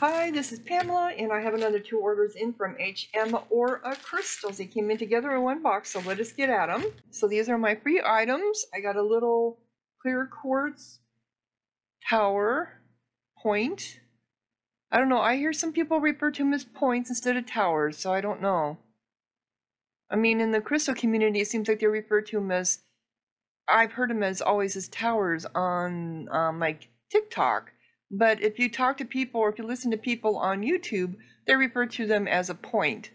Hi, this is Pamela, and I have another 2 orders in from HM Aura Crystals. They came in together in one box, so let us get at them. So these are my free items. I got a little clear quartz tower point. I don't know, I hear some people refer to them as points instead of towers, so I don't know. I mean, in the crystal community, it seems like they refer to them as, I've heard them as always as towers on like TikTok. But if you talk to people or if you listen to people on YouTube, they refer to them as a point.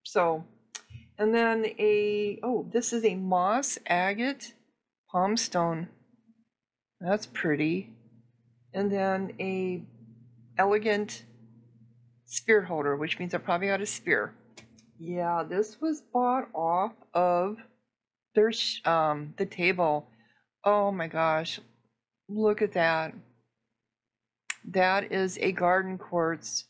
So, and then this is a moss agate palm stone. That's pretty. And then a elegant sphere holder, which means I probably got a sphere. Yeah, this was bought off of their the table. Oh my gosh, look at that. That is a garden quartz,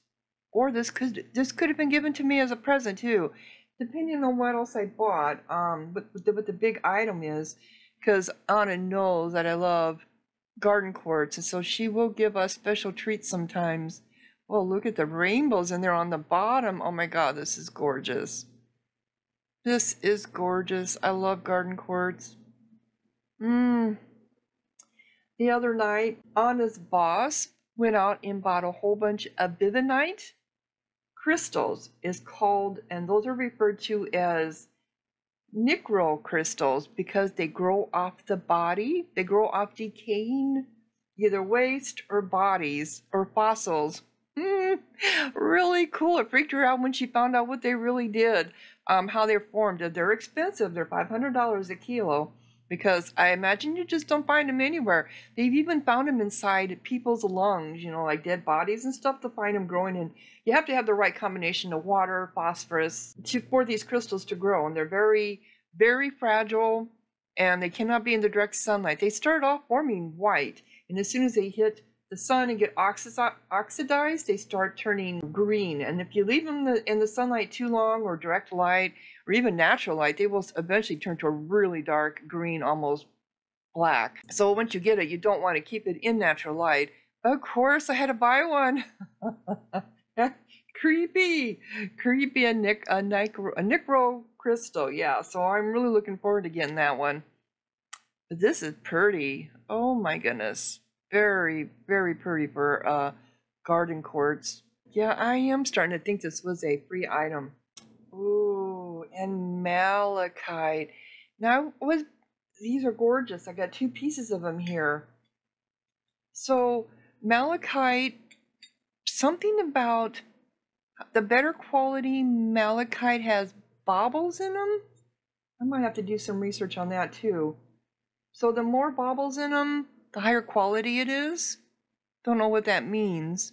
or this could have been given to me as a present too, depending on what else I bought. What the big item is, because Anna knows that I love garden quartz, and so she will give us special treats sometimes. Well, look at the rainbows in there on the bottom. Oh my God, this is gorgeous. This is gorgeous. I love garden quartz. The other night, Anna's boss went out and bought a whole bunch of bivonite crystals is called, and those are referred to as necro crystals because they grow off the body. They grow off decaying either waste or bodies or fossils. Really cool. It freaked her out when she found out what they really did, how they're formed. They're expensive. They're $500 a kilo. Because I imagine you just don't find them anywhere. They've even found them inside people's lungs, you know, like dead bodies and stuff, to find them growing in. You have to have the right combination of water, phosphorus, for these crystals to grow. And they're very, very fragile, and they cannot be in the direct sunlight. They start off forming white, and as soon as they hit the sun and get oxidized, they start turning green. And if you leave them in the sunlight too long, or direct light, or even natural light, they will eventually turn to a really dark green, almost black. So once you get it, you don't want to keep it in natural light. Of course, I had to buy one. Creepy, a necro crystal. Yeah, so I'm really looking forward to getting that one. But this is pretty. Oh my goodness. Very, very pretty for garden quartz. Yeah, I am starting to think this was a free item. Ooh, and malachite. Now, these are gorgeous. I got 2 pieces of them here. So, malachite, something about the better quality malachite has baubles in them. I might have to do some research on that too. So the more baubles in them, the higher quality it is. Don't know what that means.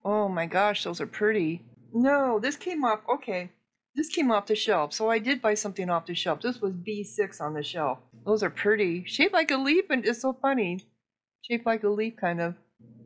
Oh my gosh, those are pretty. No, this came off, okay. This came off the shelf, so I did buy something off the shelf. This was B6 on the shelf. Those are pretty. Shaped like a leaf, and it's so funny. Shaped like a leaf, kind of.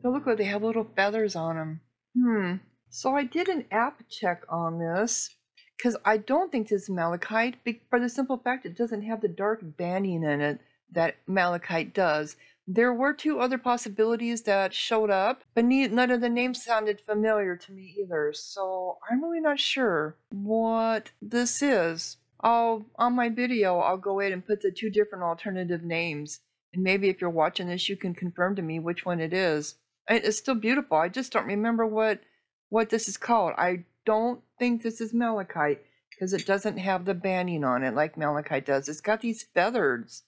Oh, look what they have, little feathers on them. So I did an app check on this, because I don't think this is malachite, for the simple fact it doesn't have the dark banding in it that malachite does. There were 2 other possibilities that showed up, but none of the names sounded familiar to me either, so I'm really not sure what this is. On my video, I'll go ahead and put the 2 different alternative names, and maybe if you're watching this, you can confirm to me which one it is. It's still beautiful. I just don't remember what this is called. I don't think this is malachite, because it doesn't have the banding on it like malachite does. It's got these feathers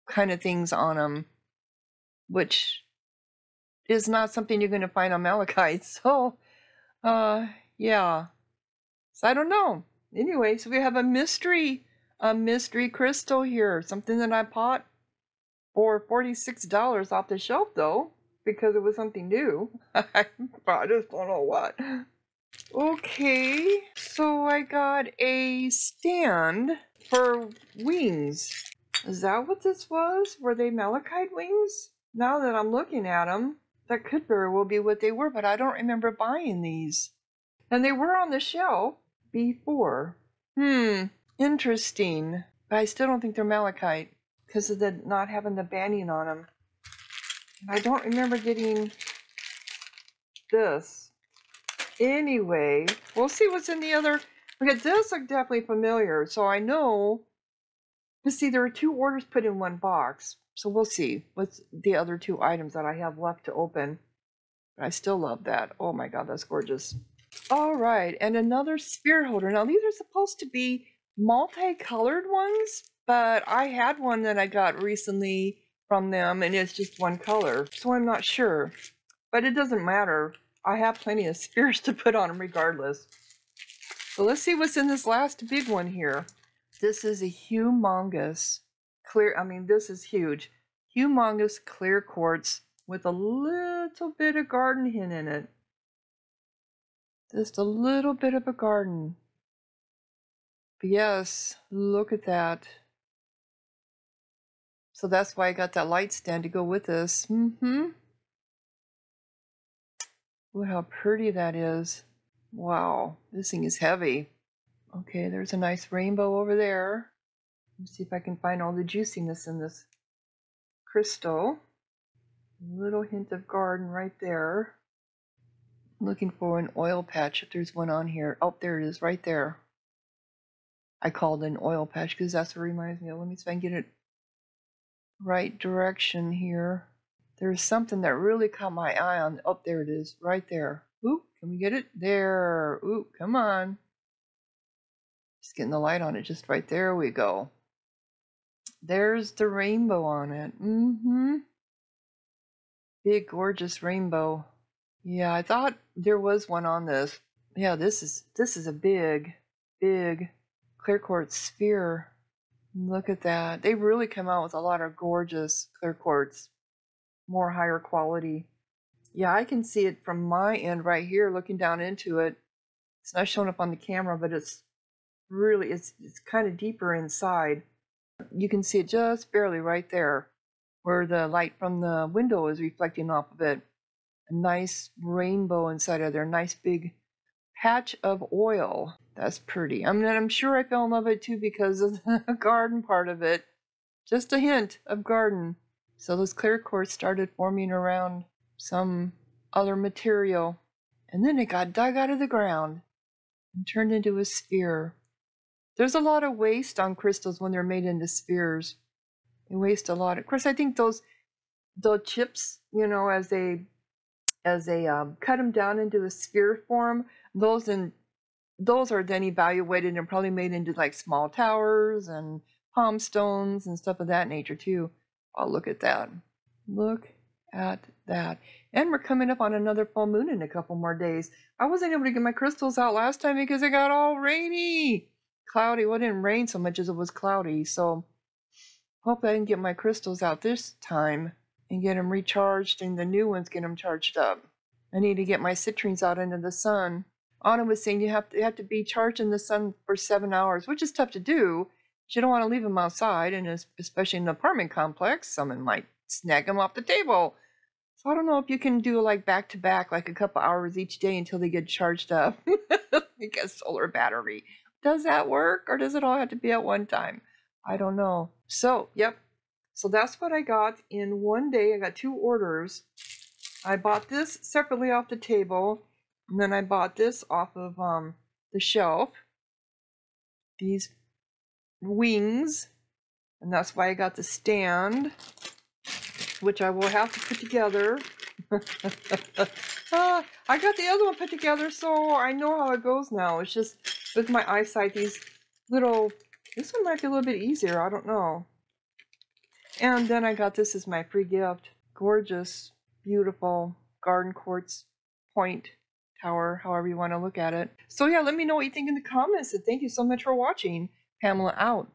kind of things on them, which is not something you're going to find on malachite. So, yeah. So I don't know. Anyway, so we have a mystery crystal here. Something that I bought for $46 off the shelf, though, because it was something new. I just don't know what. Okay, so I got a stand for wings. Is that what this was? Were they malachite wings? Now that I'm looking at them, that could very well be what they were, but I don't remember buying these. And they were on the shelf before. Interesting. But I still don't think they're malachite because of the not having the banding on them. And I don't remember getting this. Anyway, we'll see what's in the other. Okay, this look definitely familiar, so I know. But see, there are 2 orders put in 1 box, so we'll see what's the other 2 items that I have left to open. I still love that. Oh my god, that's gorgeous. All right, and another sphere holder. Now these are supposed to be multicolored ones, but I had one that I got recently from them and it's just one color, so I'm not sure. But it doesn't matter. I have plenty of spheres to put on them regardless. So let's see what's in this last big one here. This is a humongous clear, this is huge. Humongous clear quartz with a little bit of garden hint in it. Just a little bit of a garden. But yes, look at that. So that's why I got that light stand to go with this. Look how pretty that is. Wow, this thing is heavy. Okay, there's a nice rainbow over there. Let's see if I can find all the juiciness in this crystal. A little hint of garden right there. I'm looking for an oil patch if there's one on here. Oh, there it is, right there. I called it an oil patch because that's what it reminds me of. Let me see if I can get it right direction here. There's something that really caught my eye on. Oh, there it is, right there. Oop, can we get it? There. Oop, come on. Just getting the light on it, just right there we go. There's the rainbow on it. Big, gorgeous rainbow. Yeah, I thought there was one on this. Yeah, this is a big, big clear quartz sphere. Look at that. They really come out with a lot of gorgeous clear quartz. More higher quality. Yeah, I can see it from my end right here, looking down into it. It's not showing up on the camera, but it's really, it's kind of deeper inside. You can see it just barely right there, where the light from the window is reflecting off of it. A nice rainbow inside of there, nice big patch of oil. That's pretty. I'm sure I fell in love with it too because of the garden part of it. Just a hint of garden. So those clear quartz started forming around some other material, and then it got dug out of the ground and turned into a sphere. There's a lot of waste on crystals when they're made into spheres. They waste a lot. Of course, I think those chips, as they cut them down into a sphere form, those are then evaluated and probably made into like small towers and palm stones and stuff of that nature too. Oh, look at that. Look at that. And we're coming up on another full moon in a couple more days. I wasn't able to get my crystals out last time because it got all rainy. Cloudy. Well, it didn't rain so much as it was cloudy. So hopefully I can get my crystals out this time and get them recharged and the new ones get them charged up. I need to get my citrines out into the sun. Anna was saying they have to be charged in the sun for 7 hours, which is tough to do. You don't want to leave them outside, and especially in an apartment complex, someone might snag them off the table. So I don't know if you can do like back to back, like a couple hours each day until they get charged up. Like a solar battery. Does that work, or does it all have to be at one time? I don't know. So, yep. So that's what I got in one day. I got 2 orders. I bought this separately off the table, and then I bought this off of the shelf. These wings, and that's why I got the stand, which I will have to put together. I got the other one put together, so I know how it goes now. It's just with my eyesight, this one might be a little bit easier, I don't know. And then I got this as my free gift. Gorgeous, beautiful garden quartz point tower, however you want to look at it. So yeah, let me know what you think in the comments, and thank you so much for watching. Pamela out.